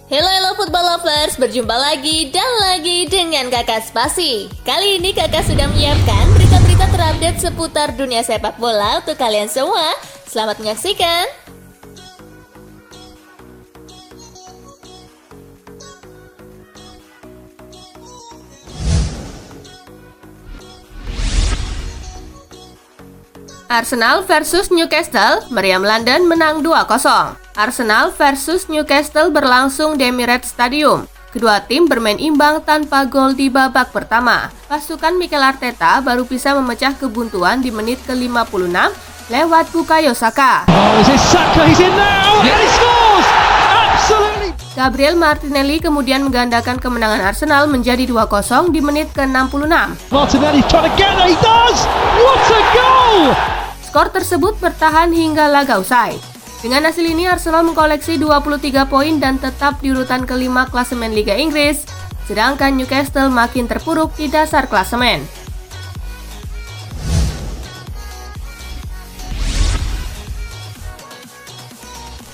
Halo football lovers, berjumpa lagi dan lagi dengan Kakak Spasi. Kali ini Kakak sudah menyiapkan berita-berita terupdate seputar dunia sepak bola untuk kalian semua. Selamat menyaksikan. Arsenal versus Newcastle, Meriam London menang 2-0. Arsenal versus Newcastle berlangsung di Emirates Stadium. Kedua tim bermain imbang tanpa gol di babak pertama. Pasukan Mikel Arteta baru bisa memecah kebuntuan di menit ke-56 lewat Bukayo Saka. Gabriel Martinelli kemudian menggandakan kemenangan Arsenal menjadi 2-0 di menit ke-66. Martinelli trying to get there, he does! What a goal! Skor tersebut bertahan hingga laga usai. Dengan hasil ini Arsenal mengkoleksi 23 poin dan tetap di urutan kelima klasemen Liga Inggris, sedangkan Newcastle makin terpuruk di dasar klasemen.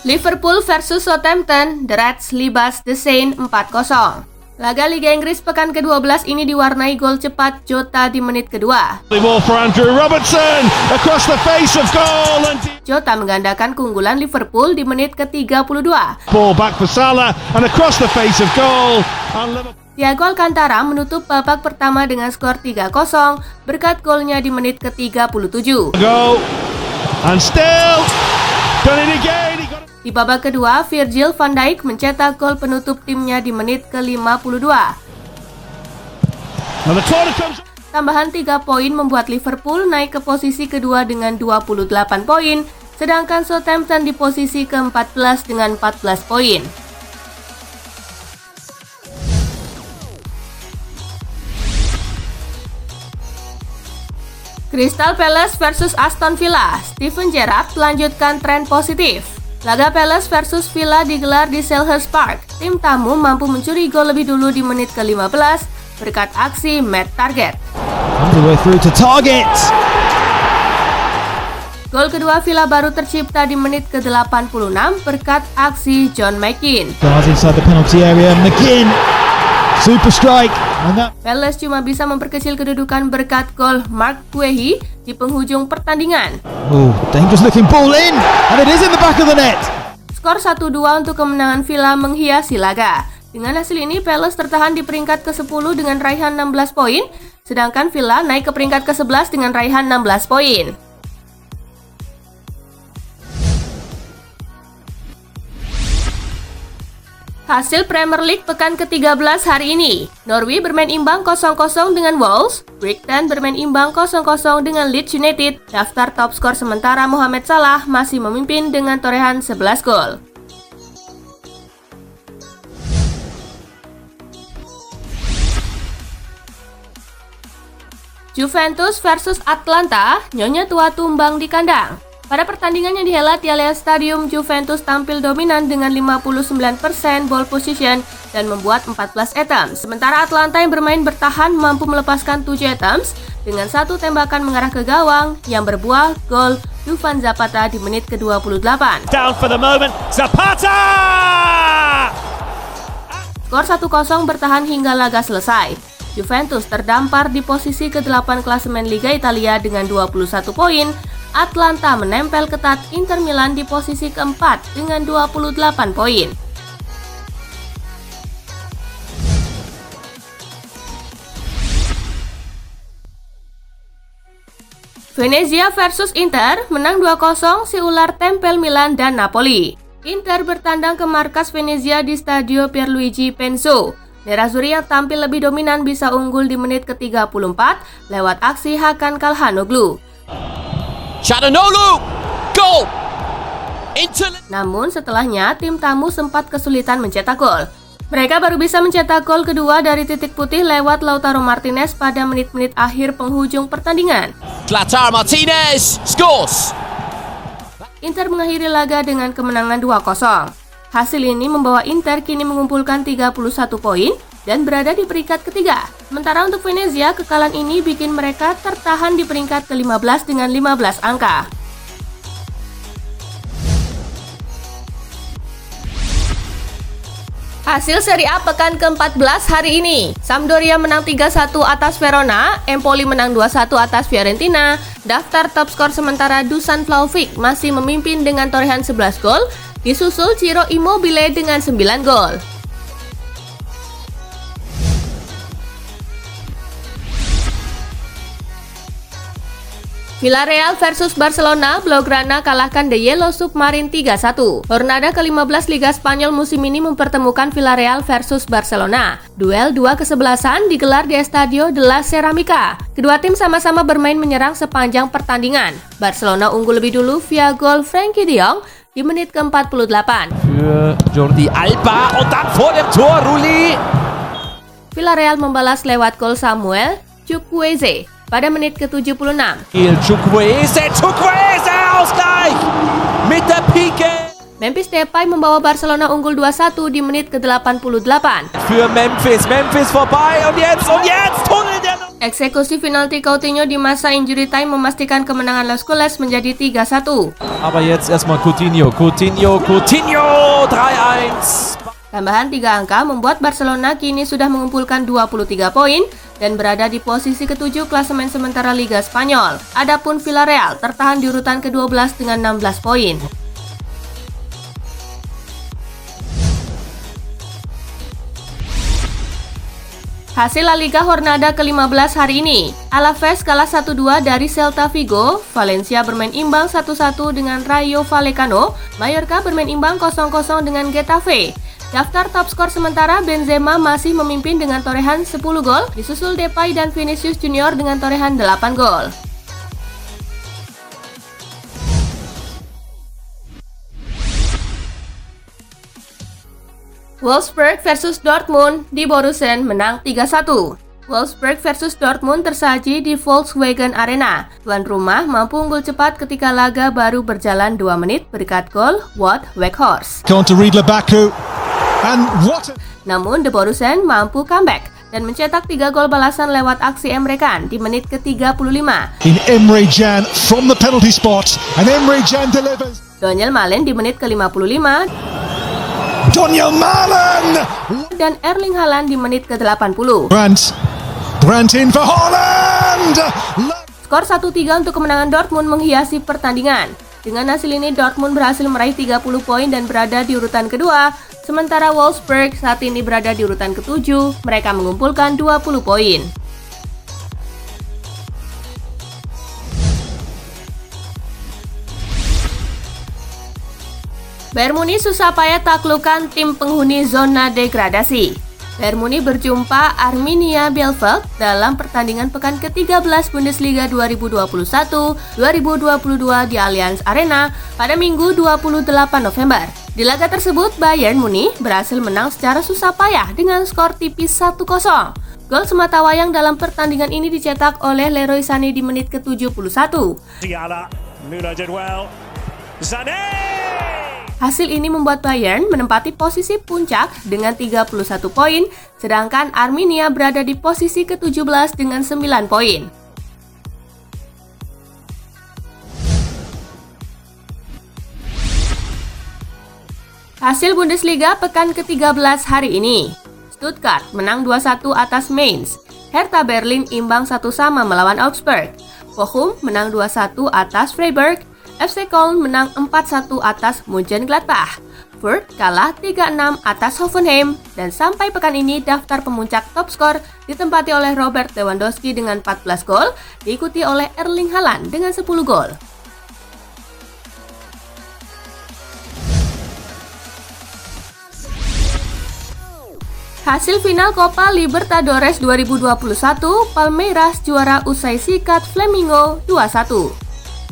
Liverpool versus Southampton, the Reds libas the Saints 4-0. Laga Liga Inggris pekan ke-12 ini diwarnai gol cepat Jota di menit kedua. Jota menggandakan keunggulan Liverpool di menit ke-32. Thiago Alcantara menutup babak pertama dengan skor 3-0 berkat golnya di menit ke-37. Di babak kedua, Virgil van Dijk mencetak gol penutup timnya di menit ke-52. Tambahan 3 poin membuat Liverpool naik ke posisi kedua dengan 28 poin, sedangkan Southampton di posisi ke-14 dengan 14 poin. Crystal Palace versus Aston Villa, Steven Gerrard melanjutkan tren positif. Laga Palace versus Villa digelar di Selhurst Park. Tim tamu mampu mencuri gol lebih dulu di menit ke-15 berkat aksi Matt Targett. Gol kedua Villa baru tercipta di menit ke-86 berkat aksi John McGinn. Super strike. Palace cuma bisa memperkecil kedudukan berkat gol Mark Guehi di penghujung pertandingan. Dangerous looking ball in, and it is in the back of the net. Skor 1-2 untuk kemenangan Villa menghiasi laga. Dengan hasil ini Palace tertahan di peringkat ke-10 dengan raihan 16 poin, sedangkan Villa naik ke peringkat ke-11 dengan raihan 16 poin. Hasil Premier League pekan ke-13 hari ini. Norwich bermain imbang 0-0 dengan Wolves. Brighton bermain imbang 0-0 dengan Leeds United. Daftar top skor sementara Mohamed Salah masih memimpin dengan torehan 11 gol. Juventus versus Atlanta, nyonya tua tumbang di kandang. Pada pertandingan yang dihelat di Allianz Stadium, Juventus tampil dominan dengan 59% ball position dan membuat 14 attempts. Sementara Atlanta yang bermain bertahan mampu melepaskan 7 attempts dengan satu tembakan mengarah ke gawang yang berbuah gol Dufan Zapata di menit ke-28. Down for the moment, Zapata! Skor 1-0 bertahan hingga laga selesai. Juventus terdampar di posisi ke-8 klasemen Liga Italia dengan 21 poin. Atlanta menempel ketat Inter Milan di posisi keempat dengan 28 poin. Venezia versus Inter menang 2-0 si ular tempel Milan dan Napoli. Inter bertandang ke markas Venezia di Stadio Pierluigi Penzo. Nerazzurri yang tampil lebih dominan bisa unggul di menit ke-34 lewat aksi Hakan Calhanoglu. Calhanoglu, goal! Namun setelahnya tim tamu sempat kesulitan mencetak gol. Mereka baru bisa mencetak gol kedua dari titik putih lewat Lautaro Martinez pada menit-menit akhir penghujung pertandingan. Lautaro Martinez scores! Inter mengakhiri laga dengan kemenangan 2-0. Hasil ini membawa Inter kini mengumpulkan 31 poin dan berada di peringkat ketiga. Sementara untuk Venezia, kekalahan ini bikin mereka tertahan di peringkat ke-15 dengan 15 angka. Hasil Serie A pekan ke-14 hari ini. Sampdoria menang 3-1 atas Verona, Empoli menang 2-1 atas Fiorentina. Daftar top skor sementara Dusan Vlahovic masih memimpin dengan torehan 11 gol, disusul Ciro Immobile dengan 9 gol. Villarreal versus Barcelona, Blaugrana kalahkan The Yellow Submarine 3-1. Jornada ke-15 Liga Spanyol musim ini mempertemukan Villarreal versus Barcelona. Duel 2 kesebelasan digelar di Estadio de la Cerámica. Kedua tim sama-sama bermain menyerang sepanjang pertandingan. Barcelona unggul lebih dulu via gol Frenkie de Jong di menit ke-48. Für Jordi Alba und dann vor dem Tor Rulli. Villarreal membalas lewat gol Samuel Chukwueze pada menit ke-76. Chukwueze Ausgleich mit der Pike. Memphis Depay membawa Barcelona unggul 2-1 di menit ke-88. Für Memphis vorbei und jetzt tunnelt er noch. Eksekusi penalti Coutinho di masa injury time memastikan kemenangan Los Culés menjadi 3-1. Aber jetzt erstmal Coutinho 3-1. Tambahan 3 angka membuat Barcelona kini sudah mengumpulkan 23 poin dan berada di posisi ke-7 klasemen sementara Liga Spanyol. Adapun Villarreal tertahan di urutan ke-12 dengan 16 poin. Hasil La Liga Jornada ke-15 hari ini. Alaves kalah 1-2 dari Celta Vigo, Valencia bermain imbang 1-1 dengan Rayo Vallecano, Mallorca bermain imbang 0-0 dengan Getafe. Daftar top skor sementara Benzema masih memimpin dengan torehan 10 gol, disusul Depay dan Vinicius Junior dengan torehan 8 gol. Wolfsburg versus Dortmund di Borussen menang 3-1. Wolfsburg versus Dortmund tersaji di Volkswagen Arena. Tuan rumah mampu unggul cepat ketika laga baru berjalan 2 menit berkat gol Wout Weghorst. Gone to Riedler Baku. Namun The Borussen mampu comeback dan mencetak 3 gol balasan lewat aksi Emre Can di menit ke-35. In Emre Can from the penalty spot, and Emre Can delivers. Daniel Malen di menit ke-55. Daniel Malen! Dan Erling Haaland di menit ke-80. Brandt in for Haaland! Skor 1-3 untuk kemenangan Dortmund menghiasi pertandingan. Dengan hasil ini Dortmund berhasil meraih 30 poin dan berada di urutan kedua. Sementara Wolfsburg saat ini berada di urutan ke-7, mereka mengumpulkan 20 poin. Bayern Munich susah payah taklukkan tim penghuni zona degradasi. Bayern Munich berjumpa Arminia Bielefeld dalam pertandingan pekan ke-13 Bundesliga 2021-2022 di Allianz Arena pada Minggu 28 November. Di laga tersebut, Bayern Munich berhasil menang secara susah payah dengan skor tipis 1-0. Gol sematawayang dalam pertandingan ini dicetak oleh Leroy Sané di menit ke-71. Hasil ini membuat Bayern menempati posisi puncak dengan 31 poin, sedangkan Arminia berada di posisi ke-17 dengan 9 poin. Hasil Bundesliga pekan ke-13 hari ini. Stuttgart menang 2-1 atas Mainz. Hertha Berlin imbang 1-1 melawan Augsburg. Bochum menang 2-1 atas Freiburg. FC Köln menang 4-1 atas Mönchengladbach. Fürth kalah 3-6 atas Hoffenheim. Dan sampai pekan ini daftar pemuncak top skor ditempati oleh Robert Lewandowski dengan 14 gol, diikuti oleh Erling Haaland dengan 10 gol. Hasil final Copa Libertadores 2021, Palmeiras juara usai sikat Flamengo 2-1.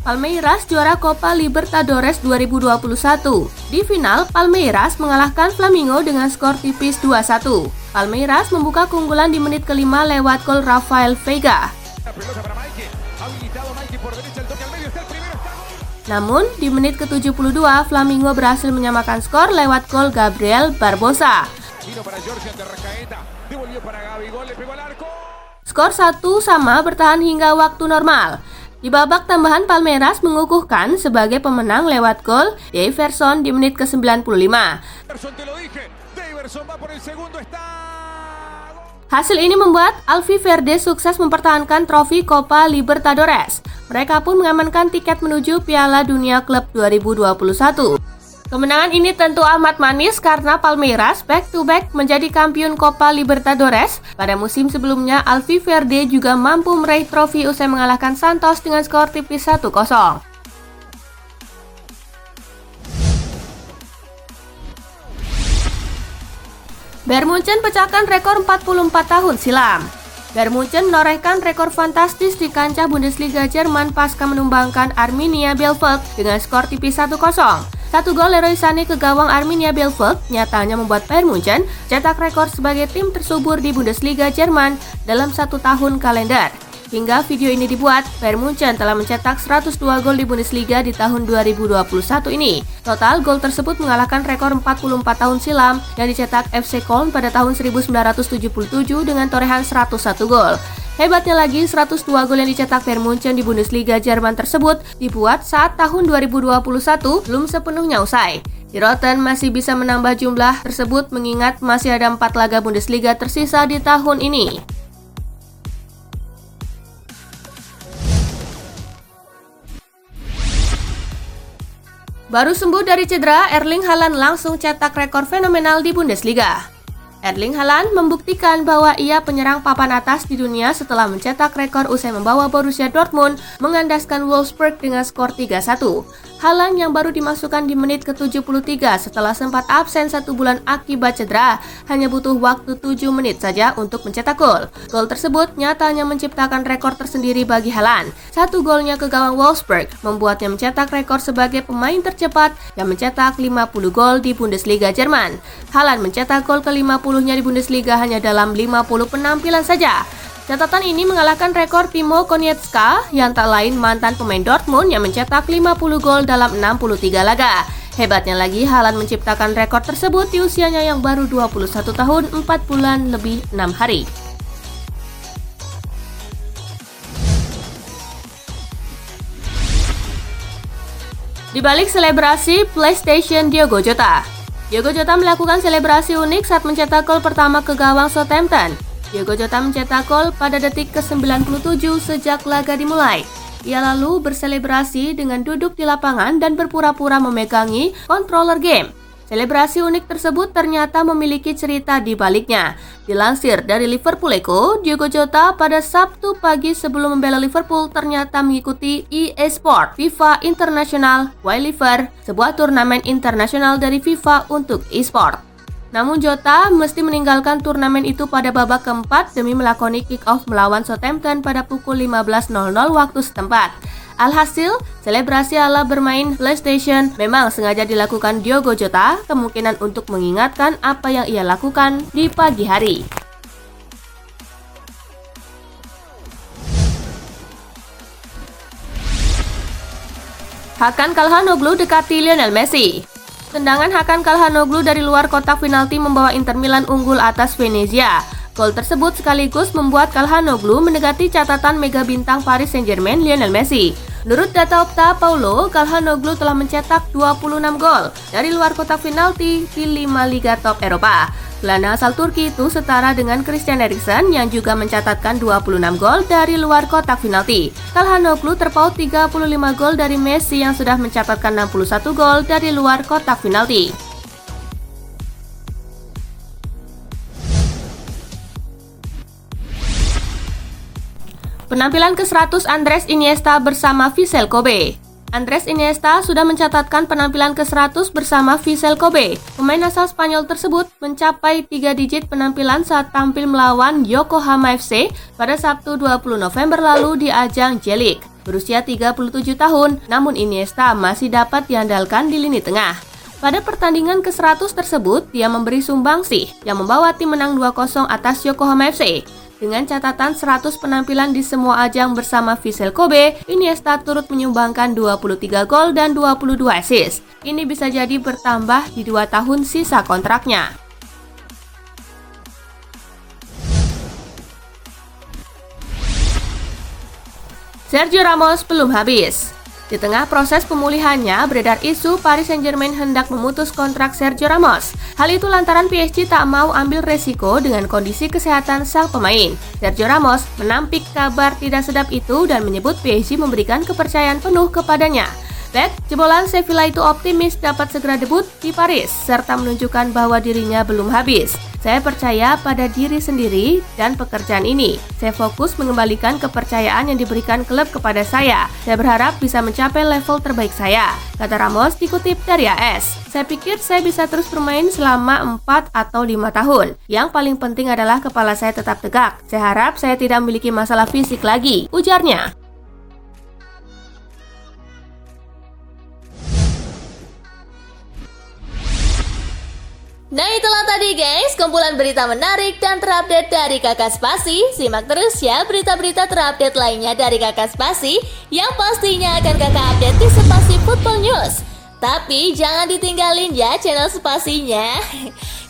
Palmeiras juara Copa Libertadores 2021. Di final, Palmeiras mengalahkan Flamengo dengan skor tipis 2-1. Palmeiras membuka keunggulan di menit ke-5 lewat gol Rafael Veiga. Namun, di menit ke-72, Flamengo berhasil menyamakan skor lewat gol Gabriel Barbosa. Skor 1-1 bertahan hingga waktu normal. Di babak tambahan Palmeiras mengukuhkan sebagai pemenang lewat gol Daverson di menit ke-95. Iverson va por el segundo, está. Hasil ini membuat Alviverde sukses mempertahankan trofi Copa Libertadores. Mereka pun mengamankan tiket menuju Piala Dunia Klub 2021. Kemenangan ini tentu amat manis karena Palmeiras back-to-back menjadi kampiun Copa Libertadores. Pada musim sebelumnya, Alviverde juga mampu meraih trofi usai mengalahkan Santos dengan skor tipis 1-0. Bayern Munchen pecahkan rekor 44 tahun silam. Bayern Munchen menorehkan rekor fantastis di kancah Bundesliga Jerman pasca menumbangkan Arminia Bielefeld dengan skor tipis 1-0. Satu gol Leroy Sané ke gawang Arminia Bielefeld nyatanya membuat Bayern Munchen cetak rekor sebagai tim tersubur di Bundesliga Jerman dalam 1 tahun kalender. Hingga video ini dibuat, Bayern Munchen telah mencetak 102 gol di Bundesliga di tahun 2021 ini. Total gol tersebut mengalahkan rekor 44 tahun silam yang dicetak FC Köln pada tahun 1977 dengan torehan 101 gol. Hebatnya lagi, 102 gol yang dicetak Bayern Munchen di Bundesliga Jerman tersebut dibuat saat tahun 2021 belum sepenuhnya usai. Di Rotten masih bisa menambah jumlah tersebut mengingat masih ada 4 laga Bundesliga tersisa di tahun ini. Baru sembuh dari cedera, Erling Haaland langsung cetak rekor fenomenal di Bundesliga. Erling Haaland membuktikan bahwa ia penyerang papan atas di dunia setelah mencetak rekor usai membawa Borussia Dortmund mengandaskan Wolfsburg dengan skor 3-1. Haaland yang baru dimasukkan di menit ke-73 setelah sempat absen 1 bulan akibat cedera, hanya butuh waktu 7 menit saja untuk mencetak gol. Gol tersebut nyatanya menciptakan rekor tersendiri bagi Haaland. 1 golnya ke gawang Wolfsburg membuatnya mencetak rekor sebagai pemain tercepat yang mencetak 50 gol di Bundesliga Jerman. Haaland mencetak gol ke-50-nya di Bundesliga hanya dalam 50 penampilan saja. Catatan ini mengalahkan rekor Timo Konietzka yang tak lain mantan pemain Dortmund yang mencetak 50 gol dalam 63 laga. Hebatnya lagi, Haaland menciptakan rekor tersebut di usianya yang baru 21 tahun 4 bulan lebih 6 hari. Di balik selebrasi PlayStation Diogo Jota. Diogo Jota melakukan selebrasi unik saat mencetak gol pertama ke gawang Southampton. Diogo Jota mencetak gol pada detik ke-97 sejak laga dimulai. Ia lalu berselebrasi dengan duduk di lapangan dan berpura-pura memegangi controller game. Selebrasi unik tersebut ternyata memiliki cerita di baliknya. Dilansir dari Liverpool Echo, Diogo Jota pada Sabtu pagi sebelum membela Liverpool ternyata mengikuti EA Sport FIFA International Qualifier, sebuah turnamen internasional dari FIFA untuk e-sport. Namun Jota mesti meninggalkan turnamen itu pada babak keempat demi melakoni kick-off melawan Southampton pada pukul 15.00 waktu setempat. Alhasil, selebrasi ala bermain PlayStation memang sengaja dilakukan Diogo Jota, kemungkinan untuk mengingatkan apa yang ia lakukan di pagi hari. Hakan Calhanoglu dekati Lionel Messi. Tendangan Hakan Calhanoglu dari luar kotak penalti membawa Inter Milan unggul atas Venezia. Gol tersebut sekaligus membuat Calhanoglu mendekati catatan mega bintang Paris Saint-Germain Lionel Messi. Menurut data Opta Paulo, Calhanoglu telah mencetak 26 gol dari luar kotak penalti di 5 liga top Eropa. Gelandang asal Turki itu setara dengan Christian Eriksen yang juga mencatatkan 26 gol dari luar kotak penalti. Calhanoglu terpaut 35 gol dari Messi yang sudah mencatatkan 61 gol dari luar kotak penalti. Penampilan ke-100 Andres Iniesta bersama Vissel Kobe. Andres Iniesta sudah mencatatkan penampilan ke-100 bersama Vissel Kobe. Pemain asal Spanyol tersebut mencapai 3 digit penampilan saat tampil melawan Yokohama FC pada Sabtu 20 November lalu di ajang J-League. Berusia 37 tahun, namun Iniesta masih dapat diandalkan di lini tengah. Pada pertandingan ke-100 tersebut, dia memberi sumbangsih yang membawa tim menang 2-0 atas Yokohama FC. Dengan catatan 100 penampilan di semua ajang bersama Vissel Kobe, Iniesta turut menyumbangkan 23 gol dan 22 assist. Ini bisa jadi bertambah di 2 tahun sisa kontraknya. Sergio Ramos belum habis. Di tengah proses pemulihannya, beredar isu Paris Saint-Germain hendak memutus kontrak Sergio Ramos. Hal itu lantaran PSG tak mau ambil resiko dengan kondisi kesehatan sang pemain. Sergio Ramos menampik kabar tidak sedap itu dan menyebut PSG memberikan kepercayaan penuh kepadanya. Bek jebolan Sevilla itu optimis dapat segera debut di Paris, serta menunjukkan bahwa dirinya belum habis. Saya percaya pada diri sendiri dan pekerjaan ini. Saya fokus mengembalikan kepercayaan yang diberikan klub kepada saya. Saya berharap bisa mencapai level terbaik saya, kata Ramos dikutip dari AS. Saya pikir saya bisa terus bermain selama 4 atau 5 tahun. Yang paling penting adalah kepala saya tetap tegak. Saya harap saya tidak memiliki masalah fisik lagi, ujarnya. Nah itulah tadi guys, kumpulan berita menarik dan terupdate dari Kakak Spasi. Simak terus ya berita-berita terupdate lainnya dari Kakak Spasi yang pastinya akan Kakak update di Spasi Football News. Tapi jangan ditinggalin ya channel Spasinya,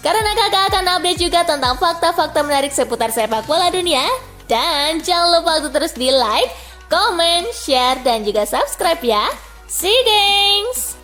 karena Kakak akan update juga tentang fakta-fakta menarik seputar sepak bola dunia. Dan jangan lupa untuk terus di like, comment, share, dan juga subscribe ya. See you guys!